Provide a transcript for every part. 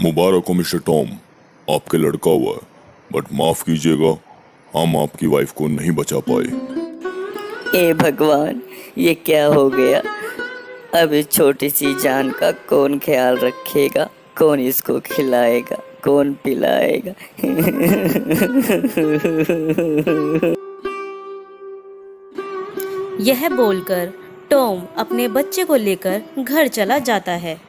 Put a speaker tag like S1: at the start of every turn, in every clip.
S1: मुबारक हो mister Tom, आपके लड़का हुआ है, बट माफ कीजिएगा, हम आपकी वाइफ को नहीं बचा पाए।
S2: हे भगवान, ये क्या हो गया। अब इस छोटी सी जान का कौन ख्याल रखेगा, कौन इसको खिलाएगा, कौन पिलाएगा।
S3: यह बोलकर टॉम अपने बच्चे को लेकर घर चला जाता है।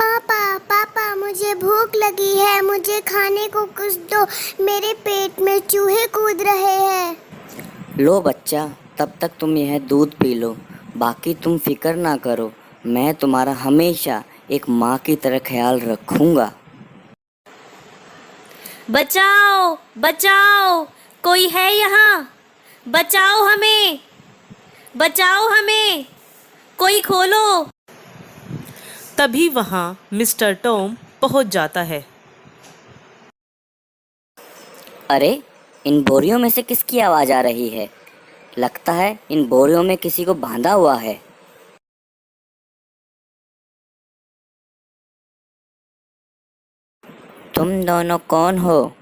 S4: पापा पापा मुझे भूख लगी है, मुझे खाने को कुछ दो, मेरे पेट में चूहे कूद रहे हैं।
S2: लो बच्चा, तब तक तुम यह दूध पी लो, बाकी तुम फिक्र ना करो, मैं तुम्हारा हमेशा एक माँ की तरह ख्याल रखूंगा।
S3: बचाओ बचाओ, कोई है यहाँ, बचाओ हमें, बचाओ हमें, कोई खोलो। तभी वहाँ मिस्टर टॉम पहुँच जाता है।
S2: अरे, इन बोरियों में से किसकी आवाज आ रही है? लगता है इन बोरियों में किसी को बांधा हुआ है। तुम दोनों कौन हो?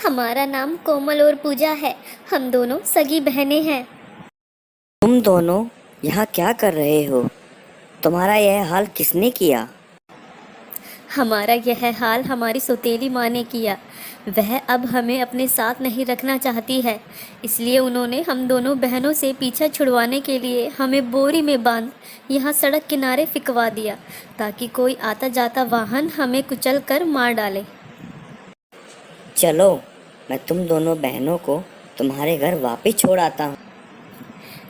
S4: हमारा नाम कोमल और पूजा है, हम दोनों सगी बहनें हैं।
S2: तुम दोनों यहाँ क्या कर रहे हो? तुम्हारा यह हाल किसने किया?
S4: हमारा यह हाल हमारी सौतेली माँ ने किया। वह अब हमें अपने साथ नहीं रखना चाहती है, इसलिए उन्होंने हम दोनों बहनों से पीछा छुड़वाने के लिए हमें बोरी में बांध यहाँ सड़क किनारे फिकवा दिया, ताकि कोई आता जाता वाहन हमें कुचल कर मार डाले।
S2: चलो, मैं तुम दोनों बहनों को तुम्हारे घर वापस छोड़ आता हूँ।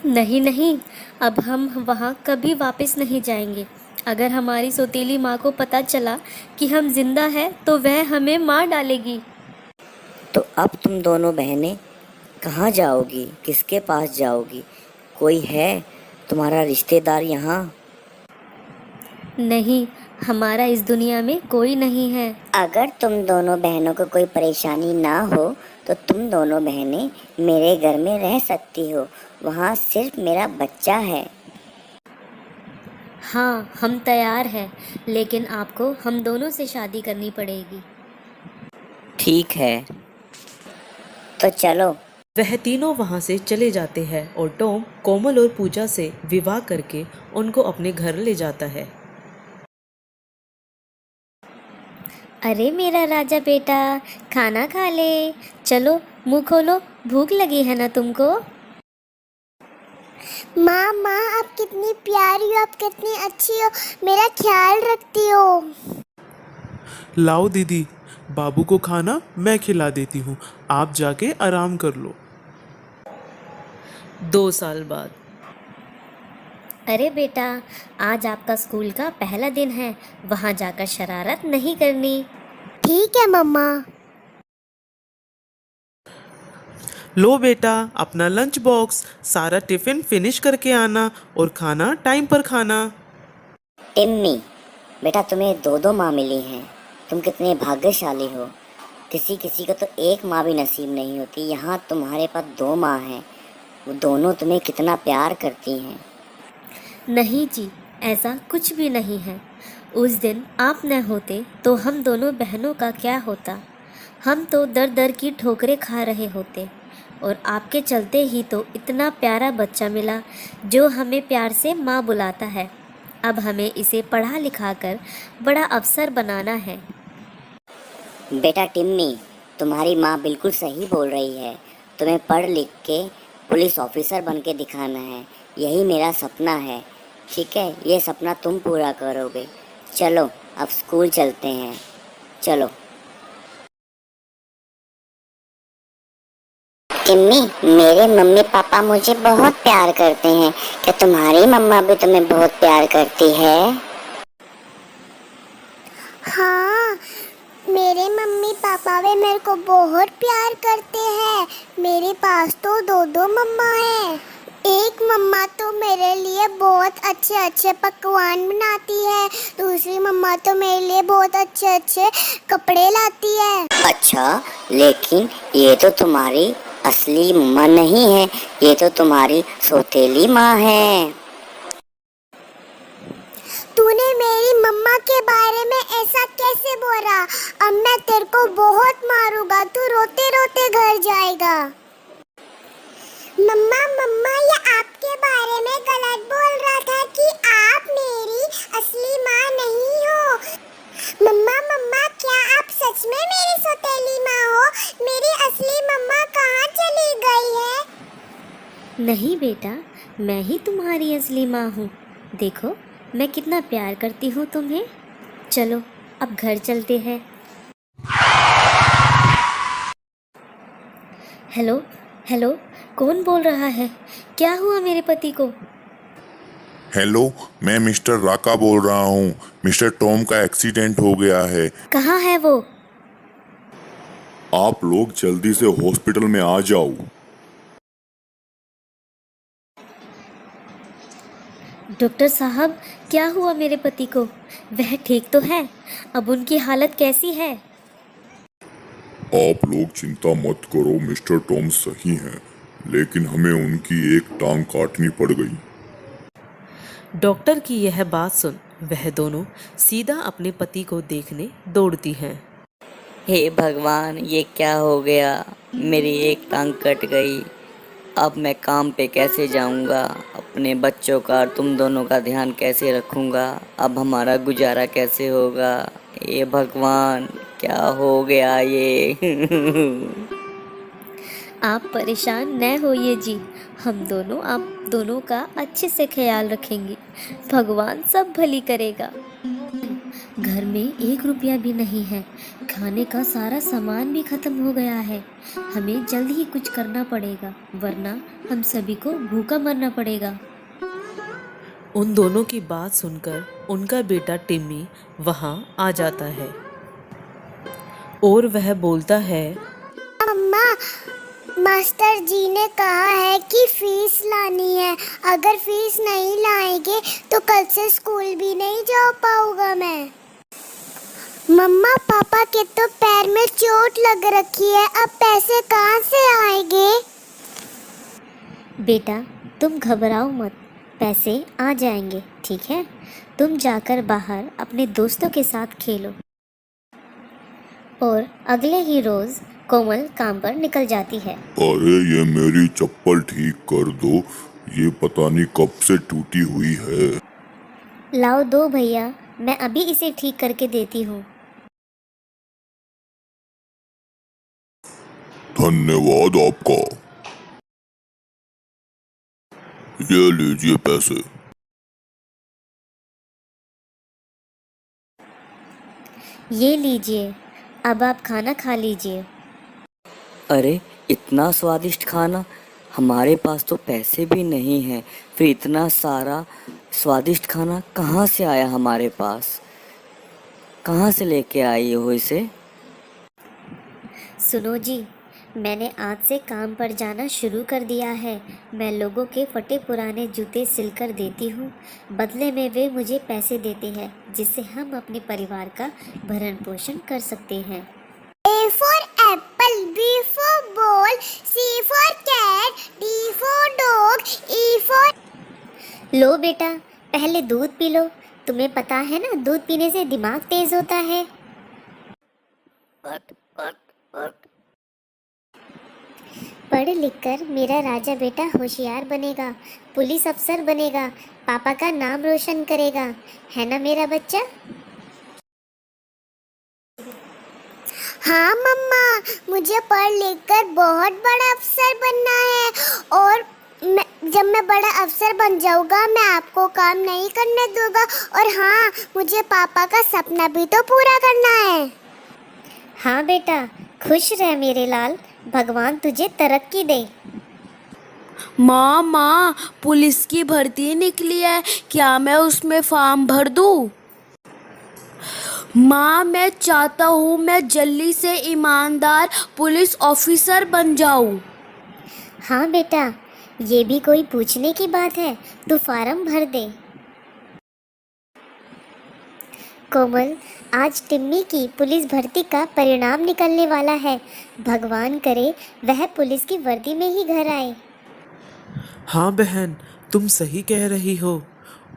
S4: नहीं नहीं, अब हम वहाँ कभी वापस नहीं जाएंगे। अगर हमारी सौतेली माँ को पता चला कि हम जिंदा हैं तो वह हमें मार डालेगी।
S2: तो अब तुम दोनों बहनें कहाँ जाओगी, किसके पास जाओगी? कोई है तुम्हारा रिश्तेदार यहाँ?
S4: नहीं, हमारा इस दुनिया में कोई नहीं है।
S5: अगर तुम दोनों बहनों को कोई परेशानी ना हो तो तुम दोनों बहनें मेरे घर में रह सकती हो, वहाँ सिर्फ मेरा बच्चा है।
S4: हाँ, हम तैयार हैं, लेकिन आपको हम दोनों से शादी करनी पड़ेगी।
S2: ठीक है,
S5: तो चलो।
S3: वह तीनों वहाँ से चले जाते हैं और टॉम कोमल और पूजा से विवाह करके उनको अपने घर ले जाता है।
S4: अरे मेरा राजा बेटा, खाना खा ले, चलो मुंह खोलो, भूख लगी है ना तुमको? माँ माँ, आप कितनी प्यारी हो, आप कितनी अच्छी हो, मेरा ख्याल रखती हो।
S6: लाओ दीदी, बाबू को खाना मैं खिला देती हूँ, आप जाके आराम कर लो।
S3: 2 साल बाद।
S4: अरे बेटा, आज आपका स्कूल का पहला दिन है, वहाँ जाकर शरारत नहीं करनी। ठीक है मम्मा।
S6: लो बेटा, अपना लंच बॉक्स, सारा टिफिन फिनिश करके आना और खाना टाइम पर खाना।
S5: टिम्मी, बेटा तुम्हें 2 माँ मिली हैं, तुम कितने भाग्यशाली हो। किसी किसी को तो एक माँ भी नसीब नहीं होती, यहाँ तुम्हारे पास 2 माँ हैं, वो दोनों तुम्हें कितना प्यार करती हैं।
S4: नहीं जी, ऐसा कुछ भी नहीं है। उस दिन आप न होते तो हम दोनों बहनों का क्या होता। हम तो दर दर की ठोकरें खा रहे होते, और आपके चलते ही तो इतना प्यारा बच्चा मिला जो हमें प्यार से माँ बुलाता है। अब हमें इसे पढ़ा लिखा कर बड़ा अफसर बनाना है।
S5: बेटा टिम्मी, तुम्हारी माँ बिल्कुल सही बोल रही है, तुम्हें पढ़ लिख के पुलिस ऑफिसर बन के दिखाना है, यही मेरा सपना है। ठीक है, ये सपना तुम पूरा करोगे। चलो अब स्कूल चलते हैं, चलो। टिम्मी, मेरे मम्मी पापा मुझे बहुत प्यार करते हैं, क्या तुम्हारी मम्मा भी तुम्हें बहुत प्यार करती है?
S4: हाँ, मेरे मम्मी पापा भी मेरे को बहुत प्यार करते हैं। मेरे पास तो 2 मम्मा हैं। एक मम्मा तो मेरे लिए बहुत अच्छे अच्छे पकवान बनाती है, दूसरी मम्मा तो मेरे लिए बहुत अच्छे अच्छे कपड़े लाती है।
S5: अच्छा, लेकिन ये तो तुम्हारी असली मम्मा नहीं है, ये तो तुम्हारी सौतेली माँ है।
S7: तूने मेरी मम्मा के बारे में ऐसा कैसे बोला? अब मैं तेरे को बहुत मारूंगा, तू रोते रोते घर जाएगा। मम्मा मम्मा, ये आपके बारे में गलत बोल रहा था कि आप मेरी असली माँ नहीं हो। मम्मा मम्मा, क्या आप सच में मेरी सौतेली माँ हो? मेरी असली मम्मा कहाँ चली गई है?
S4: नहीं बेटा, मैं ही तुम्हारी असली माँ हूँ। देखो मैं कितना प्यार करती हूँ तुम्हें। चलो अब घर चलते हैं। हेलो हेलो, कौन बोल रहा है? क्या हुआ मेरे पति को?
S1: हेलो, मैं मिस्टर राका बोल रहा हूँ। मिस्टर टॉम का एक्सीडेंट हो गया है।
S4: कहाँ है वो?
S1: आप लोग जल्दी से हॉस्पिटल में आ जाओ।
S4: डॉक्टर साहब, क्या हुआ मेरे पति को? वह ठीक तो है? अब उनकी हालत कैसी है?
S1: आप लोग चिंता मत करो, मिस्टर टॉम सही हैं, लेकिन हमें उनकी एक टांग काटनी पड़ गई।
S3: डॉक्टर की यह बात सुन वह दोनों सीधा अपने पति को देखने दौड़ती हैं।
S2: हे भगवान, ये क्या हो गया? मेरी एक टांग कट गई। अब मैं काम पे कैसे जाऊंगा? अपने बच्चों का और तुम दोनों का ध्यान कैसे रखूंगा? अब हमारा गुजारा कैसे होगा? हे भगवान, क्या हो गया ये?
S4: आप परेशान न होइए जी, हम दोनों आप दोनों का अच्छे से ख्याल रखेंगे। भगवान सब भली करेगा। घर में 1 रुपया भी नहीं है, खाने का सारा सामान भी खत्म हो गया है। हमें जल्द ही कुछ करना पड़ेगा, वरना हम सभी को भूखा मरना पड़ेगा।
S3: उन दोनों की बात सुनकर उनका बेटा टिम्मी वहाँ आ जाता है और वह बोलता है,
S7: मम्मा, मास्टर जी ने कहा है कि फीस लानी है। अगर फीस नहीं लाएंगे तो कल से स्कूल भी नहीं जा पाऊंगा मैं। मम्मा पापा के तो पैर में चोट लग रखी है, अब पैसे कहाँ से आएंगे?
S4: बेटा तुम घबराओ मत, पैसे आ जाएंगे, ठीक है? तुम जाकर बाहर अपने दोस्तों के साथ खेलो। और अगले ही रोज कोमल काम पर निकल जाती है।
S1: अरे ये मेरी चप्पल ठीक कर दो, ये पता नहीं कब से टूटी हुई है।
S4: लाओ दो भैया, मैं अभी इसे ठीक करके देती हूँ।
S1: धन्यवाद आपका। ये लीजिए पैसे।
S4: ये लीजिए, अब आप खाना खा लीजिए।
S2: अरे, इतना स्वादिष्ट खाना! हमारे पास तो पैसे भी नहीं हैं, फिर इतना सारा स्वादिष्ट खाना कहाँ से आया हमारे पास? कहाँ से लेके आई हो इसे?
S4: सुनो जी, मैंने आज से काम पर जाना शुरू कर दिया है। मैं लोगों के फटे पुराने जूते सिलकर देती हूँ, बदले में वे मुझे पैसे देते हैं, जिससे हम अपने परिवार का भरण पोषण कर सकते हैं।
S7: A for apple, B for ball, C for cat, D for dog, E for...
S4: लो बेटा, पहले दूध पी लो। तुम्हें पता है ना, दूध पीने से दिमाग तेज होता है। पढ़ लिख कर मेरा राजा बेटा होशियार बनेगा, पुलिस अफसर बनेगा, पापा का नाम रोशन करेगा, है ना मेरा बच्चा?
S7: हाँ मम्मा, मुझे पढ़ लिख कर बहुत बड़ा अफसर बनना है। और जब मैं बड़ा अफसर बन जाऊंगा, मैं आपको काम नहीं करने दूंगा। और हाँ, मुझे पापा का सपना भी तो पूरा करना है।
S4: हाँ बेटा, खुश रह मेरे लाल, भगवान तुझे तरक्की दे।
S8: माँ, पुलिस की भर्ती निकली है, क्या मैं उसमें फॉर्म भर दूँ? माँ, मैं चाहता हूँ मैं जल्दी से ईमानदार पुलिस ऑफिसर बन जाऊँ।
S4: हाँ बेटा, ये भी कोई पूछने की बात है, तू फार्म भर दे। कोमल, आज टिम्मी की पुलिस भर्ती का परिणाम निकलने वाला है। भगवान करे वह पुलिस की वर्दी में ही घर आए।
S6: हाँ बहन, तुम सही कह रही हो।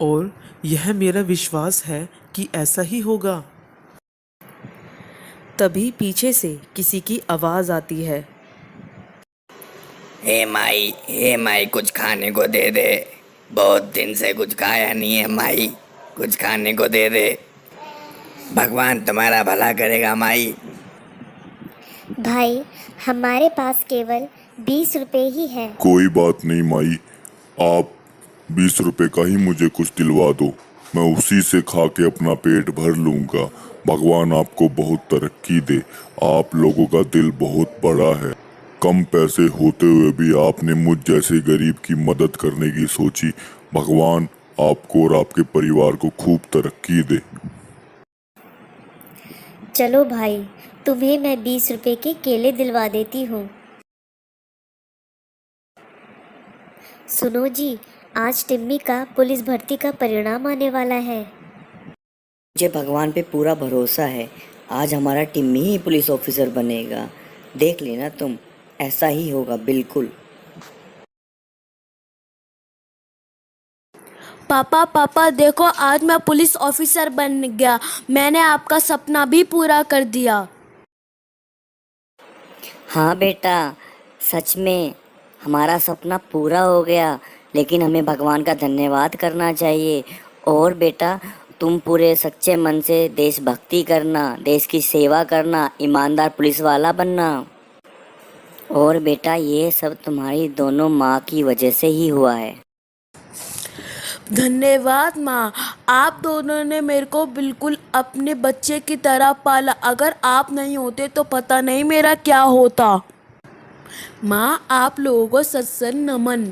S6: और यह मेरा विश्वास है कि ऐसा ही होगा।
S3: तभी पीछे से किसी की आवाज़ आती है।
S2: हे माई कुछ खाने को दे दे। बहुत दिन से कुछ खाया नहीं है माई, कुछ खाने को दे दे। भगवान तुम्हारा भला करेगा माई।
S4: भाई, हमारे पास केवल 20 रुपए ही है।
S1: कोई बात नहीं माई, आप 20 रुपए का ही मुझे कुछ दिलवा दो, मैं उसी से खा के अपना पेट भर लूंगा। भगवान आपको बहुत तरक्की दे, आप लोगों का दिल बहुत बड़ा है। कम पैसे होते हुए भी आपने मुझ जैसे गरीब की मदद करने की सोची। भगवान आपको और आपके परिवार को खूब तरक्की दे।
S4: चलो भाई, तुम्हें मैं 20 रुपए के केले दिलवा देती हूँ। सुनो जी, आज टिम्मी का पुलिस भर्ती का परिणाम आने वाला है।
S2: मुझे भगवान पे पूरा भरोसा है, आज हमारा टिम्मी ही पुलिस ऑफिसर बनेगा। देख लेना तुम, ऐसा ही होगा बिल्कुल।
S8: पापा पापा देखो, आज मैं पुलिस ऑफिसर बन गया। मैंने आपका सपना भी पूरा कर दिया।
S5: हाँ बेटा, सच में हमारा सपना पूरा हो गया, लेकिन हमें भगवान का धन्यवाद करना चाहिए। और बेटा, तुम पूरे सच्चे मन से देशभक्ति करना, देश की सेवा करना, ईमानदार पुलिस वाला बनना। और बेटा, ये सब तुम्हारी दोनों माँ की वजह से ही हुआ है।
S8: धन्यवाद माँ, आप दोनों ने मेरे को बिल्कुल अपने बच्चे की तरह पाला। अगर आप नहीं होते तो पता नहीं मेरा क्या होता। माँ, आप लोगों को सत सत नमन।